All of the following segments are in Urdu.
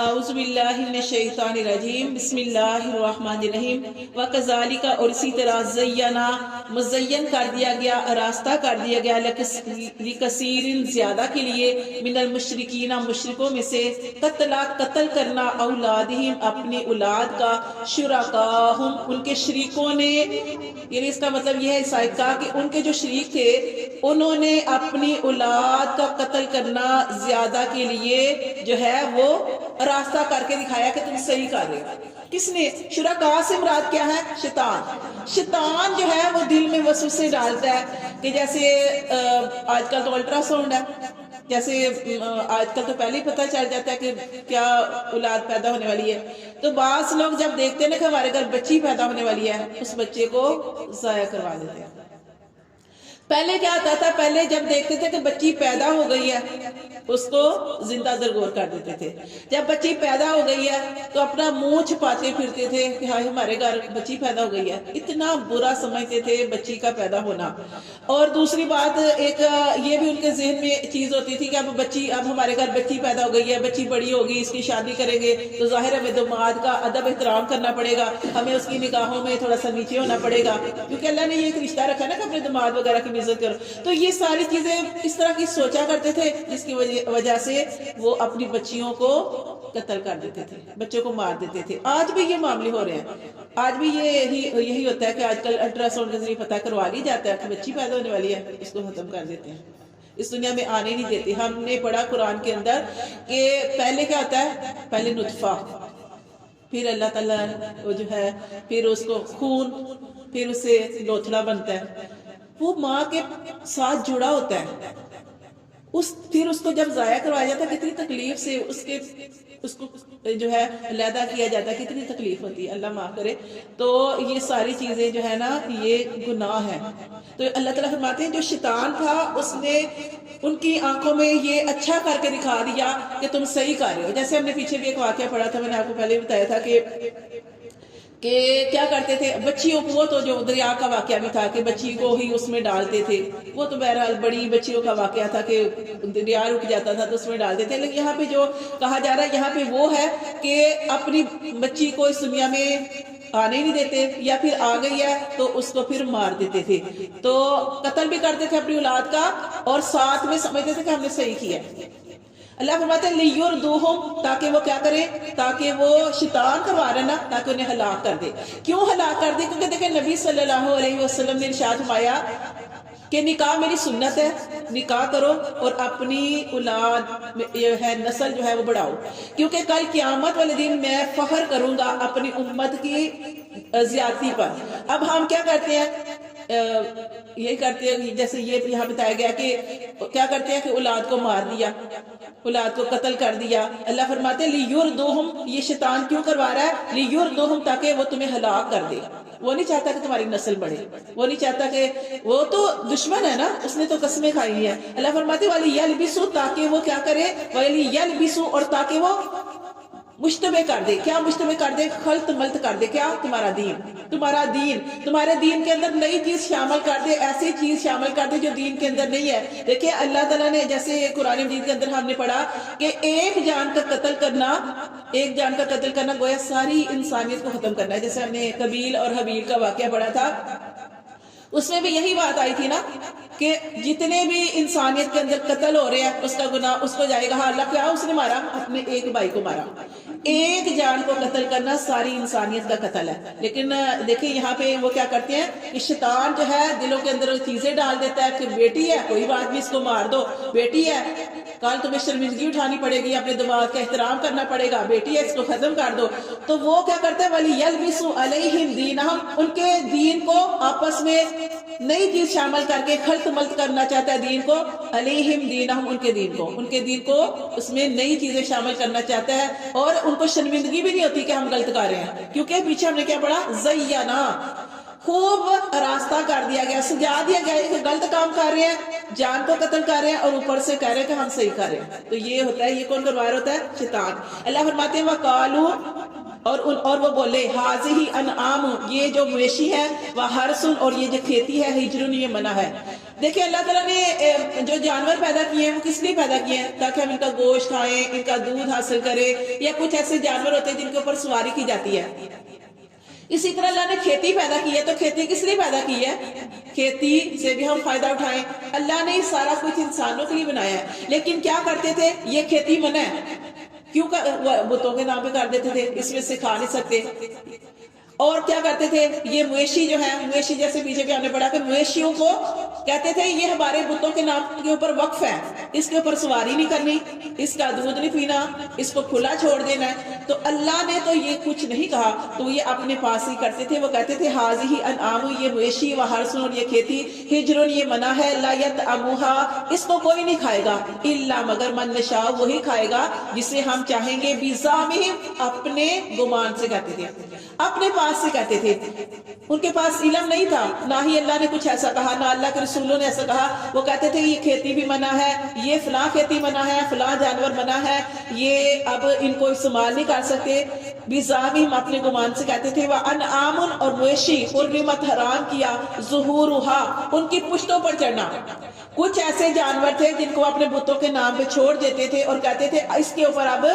اعوذ باللہ من الشیطان الرجیم بسم اللہ الرحمن الرحیم وکذالک اور اسی طرح زینا مزین کر دیا گیا راستہ کر دیا گیا لکثیر زیادہ کے لیے من المشرکین مشرکوں میں سے قتل کرنا اولادہم اپنی اولاد کا شرکاہم ان کے شریکوں نے، یعنی اس کا مطلب یہ ہے عیسائی کا کہ ان کے جو شریک تھے انہوں نے اپنی اولاد کا قتل کرنا زیادہ کے لیے جو ہے وہ راستہ کر کے دکھایا کہ تم صحیح کر رہے ہو۔ کس نے؟ شرکاء سے مراد کیا ہے؟ شیطان جو ہے وہ دل میں وسوسے ڈالتا ہے کہ جیسے آج کل تو الٹرا ساؤنڈ ہے، جیسے آج کل تو پہلے ہی پتہ چل جاتا ہے کہ کیا اولاد پیدا ہونے والی ہے، تو بعض لوگ جب دیکھتے ہیں نا کہ ہمارے گھر بچی پیدا ہونے والی ہے اس بچے کو ضائع کروا دیتے ہیں۔ پہلے کیا آتا تھا؟ پہلے جب دیکھتے تھے کہ بچی پیدا ہو گئی ہے اس کو زندہ درگور کر دیتے تھے، جب بچی پیدا ہو گئی ہے تو اپنا منہ چھپاتے پھرتے تھے کہ ہاں ہمارے گھر بچی پیدا ہو گئی ہے، اتنا برا سمجھتے تھے بچی کا پیدا ہونا۔ اور دوسری بات ایک یہ بھی ان کے ذہن میں چیز ہوتی تھی کہ اب ہمارے گھر بچی پیدا ہو گئی ہے، بچی بڑی ہوگی، اس کی شادی کریں گے تو ظاہر ہمیں داماد کا ادب احترام کرنا پڑے گا، ہمیں اس کی نگاہوں میں تھوڑا سا نیچے ہونا پڑے گا، کیونکہ اللہ نے یہ ایک رشتہ رکھا نا کہ اپنے داماد وغیرہ کی عزت کرو۔ تو یہ ساری چیزیں اس طرح کی سوچا کرتے تھے جس کی وجہ سے وہ اپنی بچیوں کو قتل کر دیتے تھے، بچوں کو مار دیتے تھے۔ آج بھی یہ معاملے ہو رہے ہیں، آج بھی یہی ہوتا ہے کہ آج کل الٹرا ساؤنڈ کے ذریعے پتہ کروا لی جاتا ہے کہ بچی پیدا ہونے والی ہے، اس کو ختم کر دیتے ہیں، اس دنیا میں آنے نہیں دیتے۔ ہم نے پڑھا قرآن کے اندر کہ پہلے کیا ہوتا ہے؟ پہلے نطفہ، پھر اللہ تعالیٰ وہ جو ہے پھر اس کو خون، پھر اسے لوتھڑا بنتا ہے، وہ ماں کے ساتھ جڑا ہوتا ہے، پھر اس کو جب ضائع کروایا جاتا ہے کتنی تکلیف سے اس کو جو ہے علیحدہ کیا جاتا ہے، کتنی تکلیف ہوتی ہے، اللہ معاف کرے۔ تو یہ ساری چیزیں جو ہے نا یہ گناہ ہے۔ تو اللہ تعالیٰ فرماتے ہیں جو شیطان تھا اس نے ان کی آنکھوں میں یہ اچھا کر کے دکھا دیا کہ تم صحیح کر رہے ہو۔ جیسے ہم نے پیچھے بھی ایک واقعہ پڑھا تھا، میں نے آپ کو پہلے بھی بتایا تھا کہ کیا کرتے تھے بچیوں کو، وہ تو جو دریا کا واقعہ بھی تھا کہ بچی کو ہی اس میں ڈالتے تھے، وہ تو بہرحال بڑی بچیوں کا واقعہ تھا کہ دریا رک جاتا تھا تو اس میں ڈالتے تھے، لیکن یہاں پہ جو کہا جا رہا ہے یہاں پہ وہ ہے کہ اپنی بچی کو اس دنیا میں آنے نہیں دیتے، یا پھر آ گئی ہے تو اس کو پھر مار دیتے تھے، تو قتل بھی کرتے تھے اپنی اولاد کا اور ساتھ میں سمجھتے تھے کہ ہم نے صحیح کیا۔ اللہ فرماتے ہیں لیردوہم، تاکہ وہ کیا کرے؟ تاکہ وہ شیطان کروا رہا نا، تاکہ انہیں ہلاک کر دے۔ کیوں ہلاک کر دے؟ کیونکہ دیکھیں نبی صلی اللہ علیہ وسلم نے ارشاد فرمایا کہ نکاح میری سنت ہے، نکاح کرو اور اپنی اولاد ہے نسل جو ہے وہ بڑھاؤ، کیونکہ کل قیامت والے دن میں فخر کروں گا اپنی امت کی زیادتی پر۔ اب ہم کیا کرتے ہیں؟ یہ کرتے ہیں جیسے یہ یہاں بتایا گیا کہ کیا کرتے ہیں کہ اولاد کو مار دیا، اولاد کو قتل کر دیا۔ اللہ فرماتے ہیں لیردوہم، یہ شیطان کیوں کروا رہا ہے؟ لیردوہم، تاکہ وہ تمہیں ہلاک کر دے۔ وہ نہیں چاہتا کہ تمہاری نسل بڑھے، وہ نہیں چاہتا کہ وہ تو دشمن ہے نا، اس نے تو قسمیں کھائی ہیں۔ اللہ فرماتے ہیں وَلِيَلْبِسُوا، تاکہ وہ کیا کرے؟ وَلِيَلْبِسُوا، اور تاکہ وہ مشتبہ کر دے۔ کیا مشتبہ کر دے؟ خلط ملط کر دے۔ کیا؟ تمہارا دین، تمہارے دین کے اندر نئی چیز شامل کر دے، ایسی چیز شامل کر دے جو دین کے اندر نہیں ہے۔ دیکھیں اللہ تعالیٰ نے جیسے قرآن مجید کے اندر ہم نے پڑھا کہ ایک جان کا قتل کرنا گویا ساری انسانیت کو ختم کرنا ہے۔ جیسے ہم نے قبیل اور حبیل کا واقعہ پڑھا تھا، اس میں بھی یہی بات آئی تھی نا کہ جتنے بھی انسانیت کے اندر قتل ہو رہے ہیں اس کا گناہ اس کو جائے گا۔ ہاں اللہ کیا اس نے مارا؟ اپنے ایک بھائی کو مارا۔ ایک جان کو قتل کرنا ساری انسانیت کا قتل ہے۔ لیکن دیکھیں یہاں پہ وہ کیا کرتے ہیں کہ شیطان جو ہے دلوں کے اندر چیزیں ڈال دیتا ہے کہ بیٹی ہے کوئی بات نہیں اس کو مار دو، بیٹی ہے کل تمہیں شرمندگی اٹھانی پڑے گی، اپنے دماغ کا احترام کرنا پڑے گا، بیٹی ہے اس کو ختم کر دو۔ تو وہ کیا کرتے ہیں وَلِيَلْبِسُوا عَلَيْهِمْ دِينَهُمْ، ان کے دین کو آپس میں نئی چیز شامل کر کے خلط ملط کرنا چاہتا ہے دین کو، علیہم دینہم، ان کے دین کو اس میں نئی چیزیں شامل کرنا چاہتا ہے، اور ان کو شرمندگی بھی نہیں ہوتی کہ ہم غلط کر رہے ہیں، کیونکہ پیچھے ہم نے کیا پڑھا؟ زینا، خوب راستہ کر دیا گیا، سجا دیا گیا کہ غلط کام کر رہے ہیں، جان کو قتل کر رہے ہیں، اور اوپر سے کہہ رہے ہیں کہ ہم صحیح کر رہے ہیں۔ تو یہ ہوتا ہے، یہ کون کروا رہا ہوتا ہے؟ شیطان۔ اللہ فرماتے ہیں وَقَالُوا، اور وہ بولے ہَٰذِهِ أَنْعَامٌ، یہ جو مویشی ہے، وَحَرْثٌ، اور یہ جو کھیتی ہے، ہجرٌ، یہ منع ہے۔ دیکھیں اللہ تعالیٰ نے جو جانور پیدا کیے ہیں وہ کس لیے پیدا کیے ہیں؟ تاکہ ہم ان کا گوشت کھائیں، ان کا دودھ حاصل کریں، یا کچھ ایسے جانور ہوتے ہیں جن کے اوپر سواری کی جاتی ہے۔ اسی طرح اللہ نے کھیتی پیدا کی ہے، تو کھیتی کس لیے پیدا کی ہے؟ کھیتی سے بھی ہم فائدہ اٹھائیں۔ اللہ نے سارا کچھ انسانوں کے لیے بنایا ہے، لیکن کیا کرتے تھے؟ یہ کھیتی منع ہے، کیوں بتوں کے نام پہ کر دیتے تھے، اس میں سے کھا نہیں سکتے۔ اور کیا کرتے تھے؟ یہ مویشی جو ہے، مویشی جیسے پیچھے بھی ہم نے پڑھا کہ مویشیوں کو کہتے تھے یہ ہمارے بتوں کے نام کے اوپر وقف ہے، اس کے اوپر سواری نہیں کرنی، اس کا دودھ نہیں پینا، اس کو کھلا چھوڑ دینا ہے۔ تو اللہ نے تو یہ کچھ نہیں کہا، تو یہ اپنے پاس ہی کرتے تھے۔ وہ کہتے تھے حاذہ انعام، یہ مویشی و حرث، اور یہ کھیتی، ہجر یہ منع ہے، لا یطعمھا، اس کو کوئی نہیں کھائے گا، الا مگر من نشاء، وہی کھائے گا جسے ہم چاہیں گے، بزعمہم، اپنے گمان سے کہتے تھے، اپنے پاس سے کہتے تھے۔ ان کے پاس علم نہیں تھا، نہ ہی اللہ نے کچھ ایسا کہا، نہ اللہ کے رسولوں نے ایسا کہا۔ وہ کہتے تھے یہ کھیتی بھی منع ہے، یہ فلاں کھیتی منع ہے، فلاں جانور منع ہے، یہ اب ان کو استعمال نہیں کر سکتے۔ بزعمہم، اپنے گمان سے کہتے تھے۔ وانعام، اور مویشی، حرمت، حرام کیا، ظہورھا، ان کی پشتوں پر چڑھنا۔ کچھ ایسے جانور تھے جن کو اپنے بتوں کے نام پہ چھوڑ دیتے تھے اور کہتے تھے اس کے اوپر اب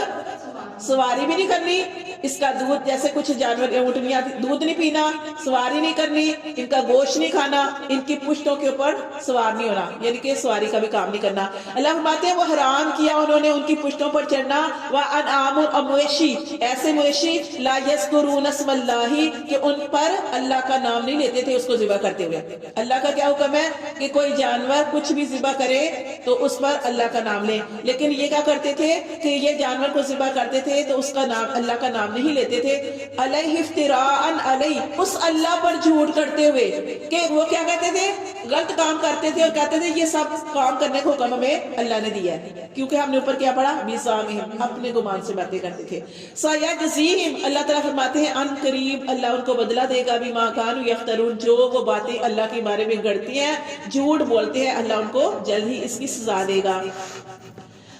سواری بھی نہیں کرنی، اس کا دودھ، جیسے کچھ جانور اونٹنیاں دودھ نہیں پینا، سواری نہیں کرنی، ان کا گوشت نہیں کھانا، ان کی پشتوں کے اوپر سوار نہیں ہونا، یعنی کہ سواری کا بھی کام نہیں کرنا۔ اللہ فرماتے ہیں وہ حرام کیا انہوں نے ان کی پشتوں پر چڑھنا۔ وانعام، اور مویشی، ایسے مویشی لا یذکرون اسم اللہ، کہ ان پر اللہ کا نام نہیں لیتے تھے اس کو ذبح کرتے ہوئے۔ اللہ کا کیا حکم ہے کہ کوئی جانور کچھ بھی ذبح کرے تو اس پر اللہ کا نام لے، لیکن یہ کیا کرتے تھے کہ یہ جانور کو ذبح کرتے تھے تو اس کا نام، اللہ کا نام نہیں لیتے تھے۔ علیہ افتراء علیہ، اس اللہ پر جھوٹ کرتے ہوئے، کہ وہ کیا کہتے تھے؟ غلط کام کرتے تھے اور کہتے تھے یہ سب کام کرنے کو حکم ہمیں اللہ نے دیا ہے، کیونکہ ہم نے اوپر کیا پڑھا؟ بزعمہم، اپنے گمان سے باتیں کرتے تھے۔ سیجزیہم، اللہ تعالیٰ فرماتے ہیں ان قریب اللہ ان کو بدلہ دے گا، بما کانوا یفترون، جو وہ باتیں اللہ کے بارے میں گڑتے ہیں، جھوٹ بولتے ہیں، اللہ ان کو جلد ہی اس کی سزا دے گا۔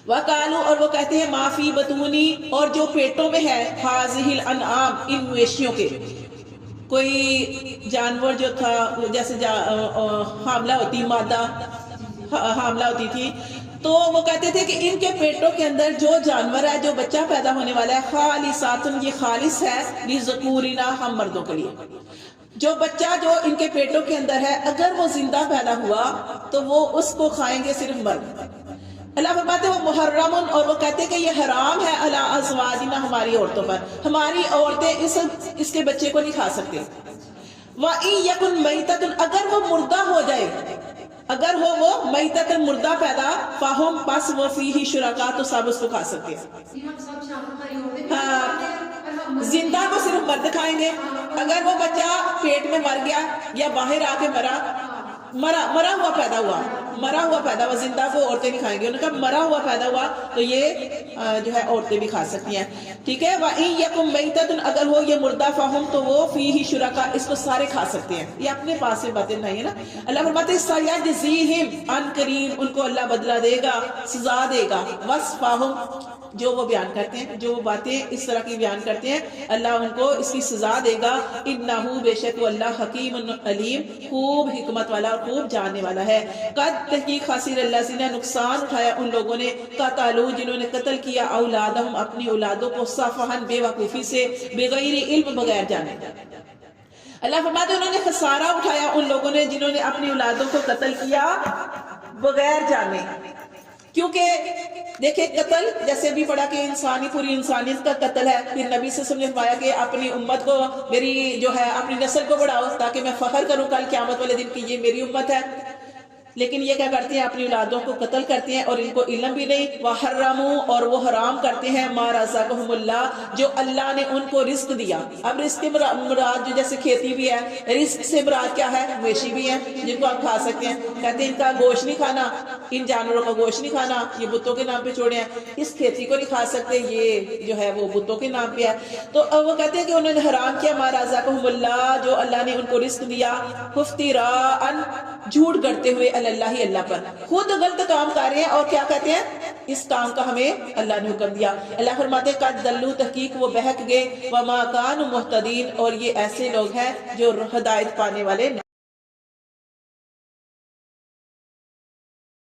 وَقَالُوا، اور وہ کہتے ہیں ما فی بطونی، اور جو پیٹوں میں ہے، ہَٰذِهِ الْأَنْعَامِ، ان مویشیوں کے۔ کوئی جانور جو تھا جیسے حاملہ ہوتی، مادہ حاملہ ہوتی تھی، تو وہ کہتے تھے کہ ان کے پیٹوں کے اندر جو جانور ہے، جو بچہ پیدا ہونے والا ہے، خالصاتن، یہ خالص ہے، لذکورنا، ہم مردوں کے لیے۔ جو بچہ جو ان کے پیٹوں کے اندر ہے، اگر وہ زندہ پیدا ہوا تو وہ اس کو کھائیں گے صرف مرد۔ اللہ فرماتے ہیں وہ محرم، اور وہ کہتے ہیں کہ یہ حرام ہے، علی ازواجنا، ہماری عورتوں پر، ہماری عورتیں اس کے بچے کو نہیں کھا سکتے۔ وَإِن يَكُن مَيْتَةٌ، اگر وہ مردہ ہو جائے، اگر ہو وہ میتۃ، مردہ پیدا، فَهُمْ، پس وہ فِيهِ شُرَكَاء، تو سب اس کو کھا سکتے ہیں۔ ہاں، زندہ کو صرف مرد کھائیں گے، اگر وہ بچہ پیٹ میں مر گیا یا باہر آ کے مرا ہوا پیدا ہوا، زندہ کو عورتیں نہیں کھائیں گے۔ انہوں نے کہا مرا ہوا پیدا ہوا تو یہ جو ہے عورتیں بھی کھا سکتی ہیں، ٹھیک ہے۔ وَإِن يَكُن مَيْتَةٌ، اگر ہو یہ مردہ، فَهُمْ، تو وہ فِيهِ شُرَكَاء، اس کو سارے کھا سکتے ہیں۔ یہ اپنے پاس سے باتیں نہیں ہے نا۔ اللہ فرماتے ہیں سَيَجْزِيهِمْ، ان قریب ان کو اللہ بدلہ دے گا، سزا دے گا۔ وَصْفَهُمْ، جو وہ بیان کرتے ہیں، جو وہ باتیں اس طرح کی بیان کرتے ہیں، اللہ ان کو اس کی سزا دے گا۔ انہو، بے شک وہ اللہ، حکیم علیم، خوب حکمت والا اور خوب جاننے والا ہے۔ قد، تحقیق، خاسر الذین، نقصان اٹھایا ان لوگوں نے، قتلوا، جنہوں نے قتل کیا، اولادہم، اپنی اولادوں کو، سفہن، بے وقوفی سے، بغیر علم، بغیر جانے۔ اللہ فرماتے ہیں انہوں نے خسارہ اٹھایا ان لوگوں نے جنہوں نے اپنی اولادوں کو قتل کیا بغیر جانے۔ کیونکہ دیکھیں قتل، جیسے بھی پڑھا کہ انسانی، پوری انسانیت کا قتل ہے، پھر نبی صلی اللہ علیہ وسلم نے فرمایا کہ اپنی امت کو، میری جو ہے اپنی نسل کو بڑھاؤ تاکہ میں فخر کروں کل قیامت والے دن کی یہ میری امت ہے۔ لیکن یہ کیا کرتے ہیں؟ اپنی اولادوں کو قتل کرتے ہیں اور ان کو علم بھی نہیں۔ وَحَرَّمُوا، اور وہ حرام کرتے ہیں، مَا رَزَقَهُمُ اللَّهُ، جو اللہ نے ان کو رزق دیا۔ اب رزق کے مراد جو جیسے کھیتی بھی ہے، رزق سے مراد کیا ہے؟ مویشی بھی ہیں جن کو آپ کھا سکتے ہیں۔ کہتے ہیں ان کا گوشت نہیں کھانا، ان جانوروں کا گوشت نہیں کھانا، یہ بتوں کے نام پہ چھوڑے ہیں، اس کھیتی کو نہیں کھا سکتے، یہ جو ہے وہ بتوں کے نام پہ ہے۔ تو وہ کہتے ہیں کہ انہوں نے حرام کیا، مَا رَزَقَهُمُ اللَّهُ، جو اللہ نے ان کو رزق دیا، افتراءً، جھوٹ گڑتے ہوئے، اللہ پر، خود غلط کام کر رہے ہیں اور کیا کہتے ہیں؟ اس کام کا ہمیں اللہ نے حکم دیا۔ اللہ فرماتے ہیں قد ضلوا، تحقیق وہ بہک گئے، وما كانوا مهتدين، اور یہ ایسے لوگ ہیں جو ہدایت پانے والے نہیں۔